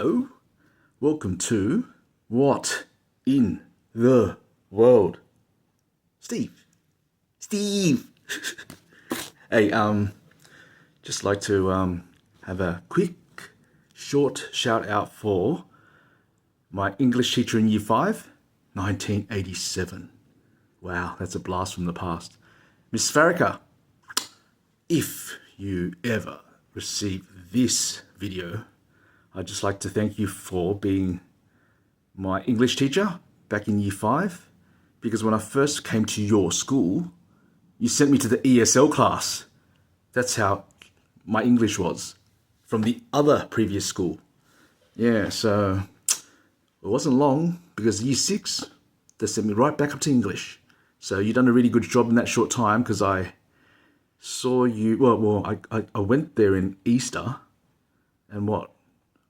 Hello, welcome to What in the World? Steve. Hey, just like to have a quick, short shout out for my English teacher in Year 5, 1987. Wow, that's a blast from the past. Miss Faraker, if you ever receive this video, I'd just like to thank you for being my English teacher back in Year 5, because when I first came to your school, you sent me to the ESL class. That's how my English was from the other previous school. Yeah, so it wasn't long because Year 6, they sent me right back up to English. So you've done a really good job in that short time, because I saw you, I went there in Easter, and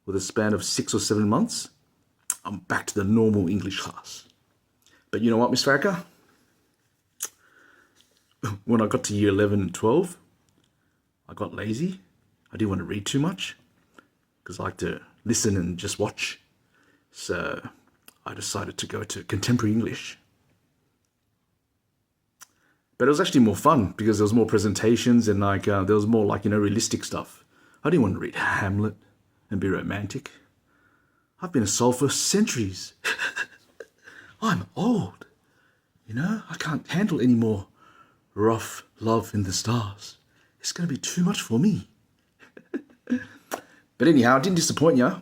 with a span of 6 or 7 months, I'm back to the normal English class. But you know what, Miss Faraker? When I got to Year 11 and 12, I got lazy. I didn't want to read too much because I like to listen and just watch. So I decided to go to contemporary English. But it was actually more fun because there was more presentations and there was more realistic stuff. I didn't want to read Hamlet and be romantic. I've been a soul for centuries. I'm old. I can't handle any more rough love in the stars. It's going to be too much for me. But anyhow, I didn't disappoint you.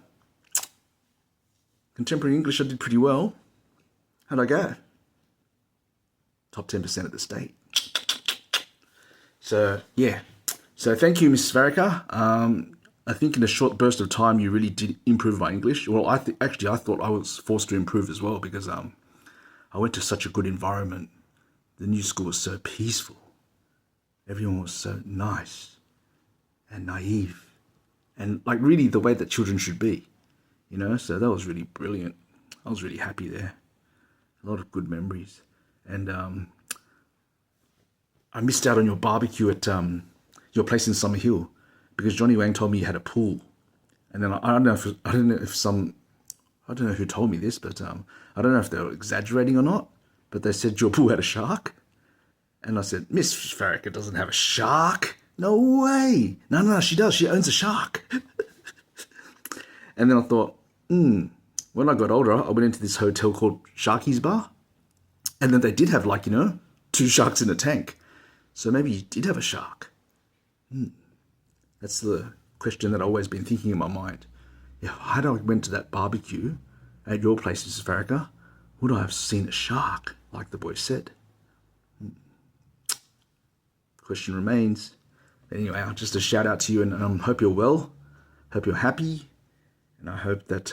Contemporary English, I did pretty well. How'd I go? Top 10% of the state. So, yeah. So thank you, Mrs. Faraker. I think in a short burst of time, you really did improve my English. Well, I thought I was forced to improve as well, because I went to such a good environment. The new school was so peaceful. Everyone was so nice and naive, and really the way that children should be, So that was really brilliant. I was really happy there. A lot of good memories, and I missed out on your barbecue at your place in Summer Hill, because Johnny Wang told me you had a pool, and then I don't know who told me this, but I don't know if they were exaggerating or not, but they said your pool had a shark, and I said, Miss Faraker doesn't have a shark. No way. No, she does. She owns a shark. And then I thought, when I got older, I went into this hotel called Sharky's Bar, and then they did have 2 sharks in a tank. So maybe you did have a shark. That's the question that I've always been thinking in my mind. Yeah, had I went to that barbecue at your place, Mrs. Faraker, would I have seen a shark, like the boy said? Question remains. Anyway, just a shout out to you, and hope you're well, hope you're happy, and I hope that,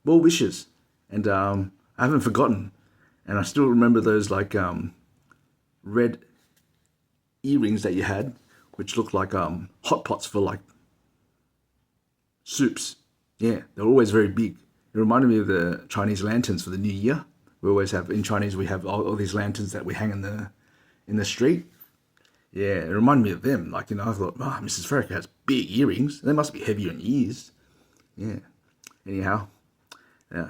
well wishes. And I haven't forgotten, and I still remember those red earrings that you had, which looked like hot pots for soups. Yeah, they're always very big. It reminded me of the Chinese lanterns for the New Year. We always have, in Chinese, we have all these lanterns that we hang in the street. Yeah, it reminded me of them. I thought, Mrs. Faraker has big earrings. They must be heavy on ears. Yeah. Anyhow,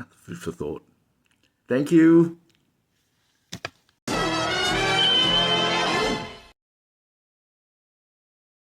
food for thought. Thank you.